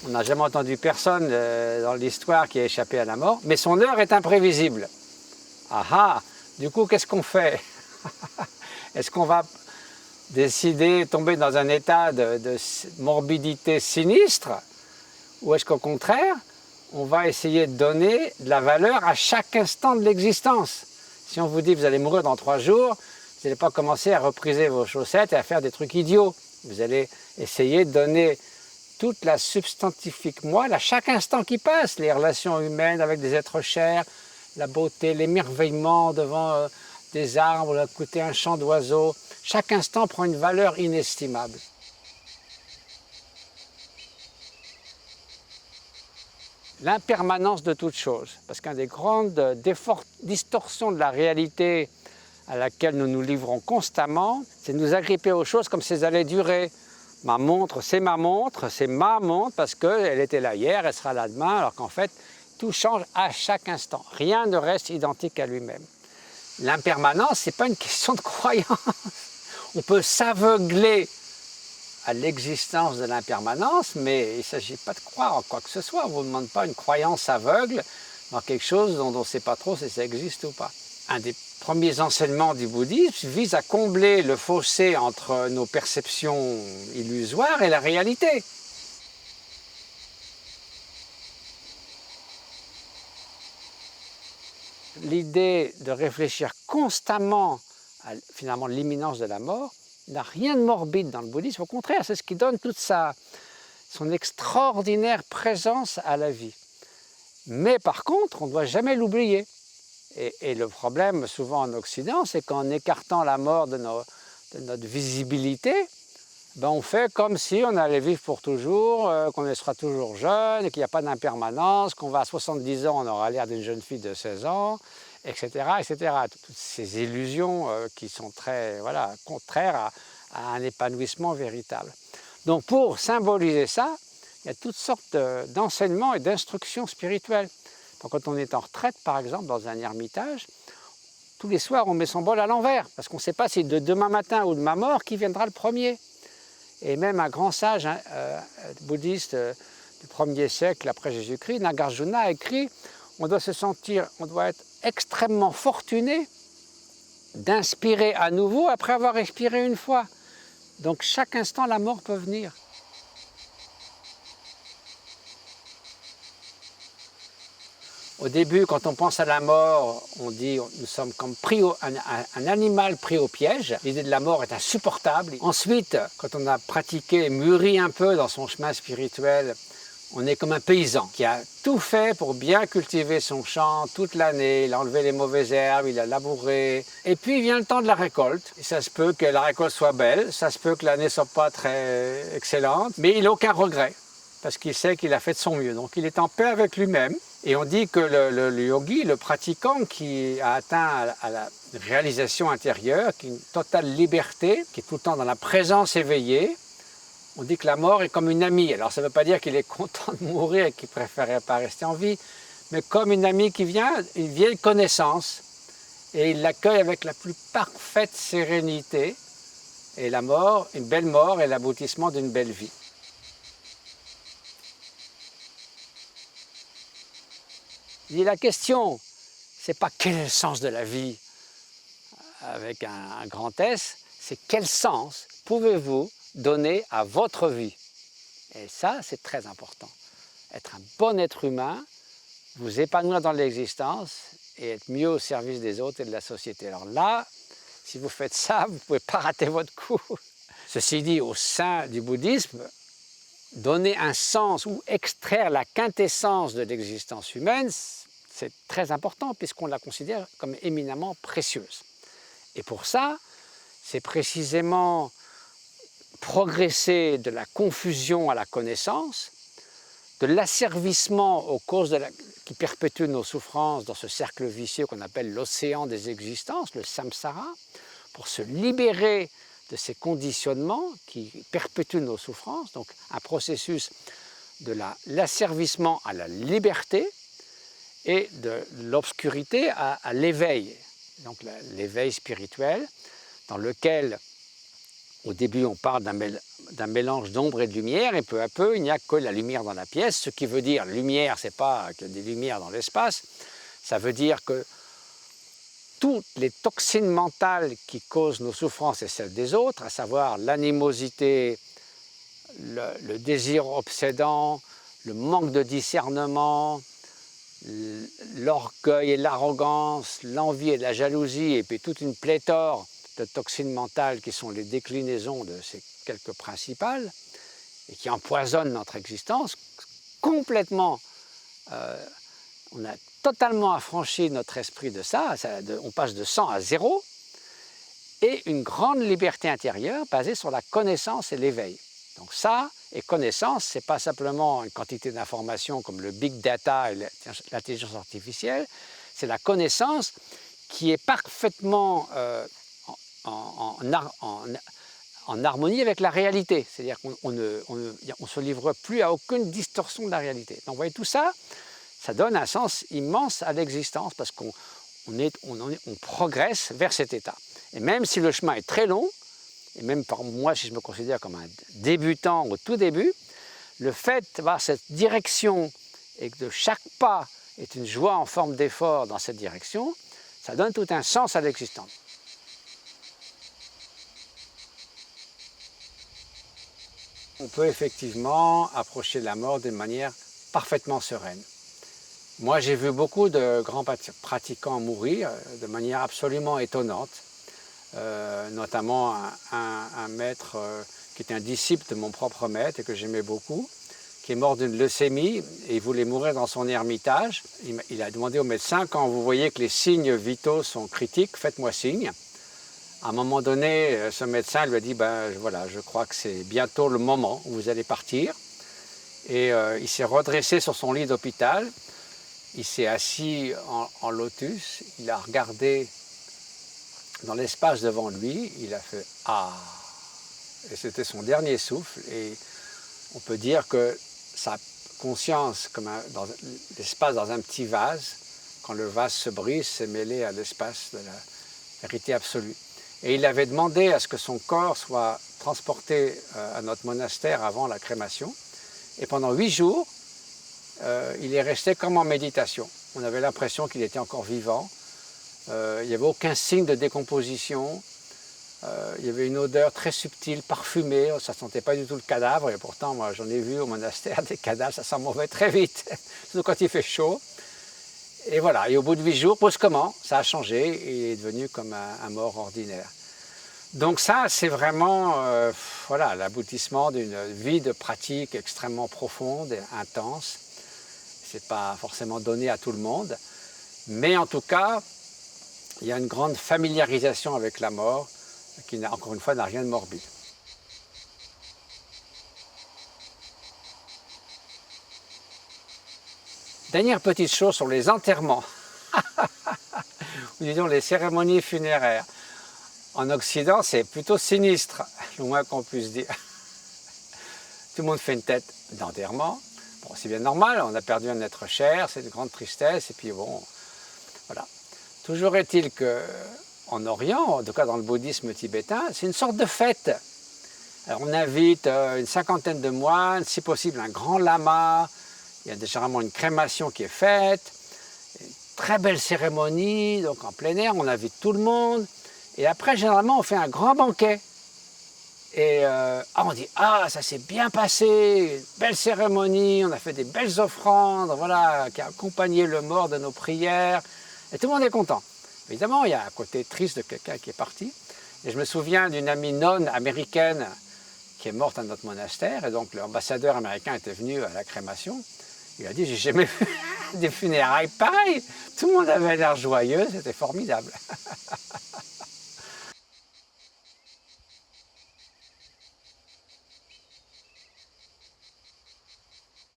On n'a jamais entendu personne dans l'histoire qui a échappé à la mort, mais son heure est imprévisible. Ah ah, du coup, qu'est-ce qu'on fait? Est-ce qu'on va décider de tomber dans un état de morbidité sinistre? Ou est-ce qu'au contraire, on va essayer de donner de la valeur à chaque instant de l'existence? Si on vous dit que vous allez mourir dans 3 jours, vous n'allez pas commencer à repriser vos chaussettes et à faire des trucs idiots. Vous allez essayer de donner toute la substantifique moelle à chaque instant qui passe, les relations humaines avec des êtres chers, la beauté, l'émerveillement devant des arbres, écouter un chant d'oiseaux. Chaque instant prend une valeur inestimable. L'impermanence de toute chose, parce qu'une des grandes distorsions de la réalité à laquelle nous nous livrons constamment, c'est de nous agripper aux choses comme si elles allaient durer. Ma montre, c'est ma montre parce qu'elle était là hier, elle sera là demain, alors qu'en fait, tout change à chaque instant. Rien ne reste identique à lui-même. L'impermanence, ce n'est pas une question de croyance. On peut s'aveugler à l'existence de l'impermanence, mais il ne s'agit pas de croire en quoi que ce soit. On ne vous demande pas une croyance aveugle dans quelque chose dont on ne sait pas trop si ça existe ou pas. Un des premiers enseignements du bouddhisme vise à combler le fossé entre nos perceptions illusoires et la réalité. L'idée de réfléchir constamment à finalement l'imminence de la mort n'a rien de morbide dans le bouddhisme, au contraire, c'est ce qui donne toute son extraordinaire présence à la vie. Mais par contre, on ne doit jamais l'oublier. Et le problème, souvent en Occident, c'est qu'en écartant la mort de notre visibilité, ben on fait comme si on allait vivre pour toujours, qu'on sera toujours jeune, qu'il n'y a pas d'impermanence, qu'on va à 70 ans, on aura l'air d'une jeune fille de 16 ans, etc. etc. Toutes ces illusions qui sont très contraires à un épanouissement véritable. Donc pour symboliser ça, il y a toutes sortes d'enseignements et d'instructions spirituelles. Donc quand on est en retraite, par exemple, dans un ermitage, tous les soirs, on met son bol à l'envers, parce qu'on ne sait pas si de demain matin ou de ma mort, qui viendra le premier. Et même un grand sage bouddhiste du 1er siècle après Jésus-Christ, Nagarjuna, a écrit « On doit être extrêmement fortuné d'inspirer à nouveau après avoir expiré une fois. » Donc chaque instant, la mort peut venir. Au début, quand on pense à la mort, on dit nous sommes comme un animal pris au piège. L'idée de la mort est insupportable. Ensuite, quand on a pratiqué et mûri un peu dans son chemin spirituel, on est comme un paysan qui a tout fait pour bien cultiver son champ toute l'année. Il a enlevé les mauvaises herbes, il a labouré. Et puis vient le temps de la récolte. Et ça se peut que la récolte soit belle, ça se peut que l'année ne soit pas très excellente, mais il n'a aucun regret parce qu'il sait qu'il a fait de son mieux. Donc il est en paix avec lui-même. Et on dit que le yogi, le pratiquant qui a atteint à la réalisation intérieure, qui a une totale liberté, qui est tout le temps dans la présence éveillée, on dit que la mort est comme une amie. Alors ça ne veut pas dire qu'il est content de mourir et qu'il ne préférerait pas rester en vie, mais comme une amie qui vient, une vieille connaissance, et il l'accueille avec la plus parfaite sérénité. Et la mort, une belle mort, est l'aboutissement d'une belle vie. Et la question, ce n'est pas quel est le sens de la vie avec un grand S, c'est quel sens pouvez-vous donner à votre vie? Et ça, c'est très important. Être un bon être humain, vous épanouir dans l'existence et être mieux au service des autres et de la société. Alors là, si vous faites ça, vous ne pouvez pas rater votre coup. Ceci dit, au sein du bouddhisme, donner un sens ou extraire la quintessence de l'existence humaine, c'est très important puisqu'on la considère comme éminemment précieuse. Et pour ça, c'est précisément progresser de la confusion à la connaissance, de l'asservissement aux causes qui perpétuent nos souffrances dans ce cercle vicieux qu'on appelle l'océan des existences, le samsara, pour se libérer de ces conditionnements qui perpétuent nos souffrances, donc un processus de l'asservissement à la liberté et de l'obscurité à l'éveil, donc l'éveil spirituel dans lequel Au début, on parle d'un mélange d'ombre et de lumière, et peu à peu, il n'y a que la lumière dans la pièce, ce qui veut dire, lumière, c'est pas que des lumières dans l'espace, ça veut dire que toutes les toxines mentales qui causent nos souffrances et celles des autres, à savoir l'animosité, le désir obsédant, le manque de discernement, l'orgueil et l'arrogance, l'envie et la jalousie, et puis toute une pléthore de toxines mentales qui sont les déclinaisons de ces quelques principales, et qui empoisonnent notre existence, complètement, on a totalement affranchi notre esprit de ça, on passe de 100 à 0, et une grande liberté intérieure basée sur la connaissance et l'éveil. Donc ça, et connaissance, ce n'est pas simplement une quantité d'informations comme le big data et l'intelligence artificielle, c'est la connaissance qui est parfaitement en harmonie avec la réalité. C'est-à-dire qu'on ne se livre plus à aucune distorsion de la réalité. Donc vous voyez, tout ça, ça donne un sens immense à l'existence parce qu'on progresse vers cet état. Et même si le chemin est très long, et même pour moi, si je me considère comme un débutant au tout début, le fait d'avoir cette direction et que de chaque pas est une joie en forme d'effort dans cette direction, ça donne tout un sens à l'existence. On peut effectivement approcher la mort d'une manière parfaitement sereine. Moi, j'ai vu beaucoup de grands pratiquants mourir de manière absolument étonnante. Notamment un maître qui était un disciple de mon propre maître et que j'aimais beaucoup, qui est mort d'une leucémie et il voulait mourir dans son ermitage. Il a demandé au médecin, quand vous voyez que les signes vitaux sont critiques, faites-moi signe. À un moment donné, ce médecin lui a dit, voilà, je crois que c'est bientôt le moment où vous allez partir. Et il s'est redressé sur son lit d'hôpital, il s'est assis en lotus, il a regardé dans l'espace devant lui, il a fait « Ah !» et c'était son dernier souffle. Et on peut dire que sa conscience, comme l'espace dans un petit vase, quand le vase se brise, s'est mêlé à l'espace de la vérité absolue. Et il avait demandé à ce que son corps soit transporté à notre monastère avant la crémation. Et pendant 8 jours, il est resté comme en méditation. On avait l'impression qu'il était encore vivant. Il n'y avait aucun signe de décomposition, il y avait une odeur très subtile, parfumée, ça ne sentait pas du tout le cadavre, et pourtant moi j'en ai vu au monastère des cadavres, ça sent mauvais très vite, surtout quand il fait chaud. Et voilà, et au bout de 8 jours, brusquement, ça a changé, et il est devenu comme un mort ordinaire. Donc ça, c'est vraiment voilà, l'aboutissement d'une vie de pratique extrêmement profonde et intense. Ce n'est pas forcément donné à tout le monde, mais en tout cas, il y a une grande familiarisation avec la mort qui, encore une fois, n'a rien de morbide. Dernière petite chose sur les enterrements, ou disons les cérémonies funéraires. En Occident, c'est plutôt sinistre, le moins qu'on puisse dire. Tout le monde fait une tête d'enterrement. Bon, c'est bien normal, on a perdu un être cher, c'est une grande tristesse, et puis bon, voilà. Toujours est-il qu'en Orient, en tout cas dans le bouddhisme tibétain, c'est une sorte de fête. Alors on invite une cinquantaine de moines, si possible un grand lama, il y a généralement une crémation qui est faite, une très belle cérémonie, donc en plein air, on invite tout le monde, et après généralement on fait un grand banquet. Et on dit « Ah, ça s'est bien passé, belle cérémonie, on a fait des belles offrandes, voilà, qui a accompagné le mort de nos prières. » Et tout le monde est content. Évidemment, il y a un côté triste de quelqu'un qui est parti. Et je me souviens d'une amie nonne américaine qui est morte à notre monastère. Et donc l'ambassadeur américain était venu à la crémation. Il a dit « J'ai jamais vu des funérailles pareilles. » Tout le monde avait l'air joyeux, c'était formidable.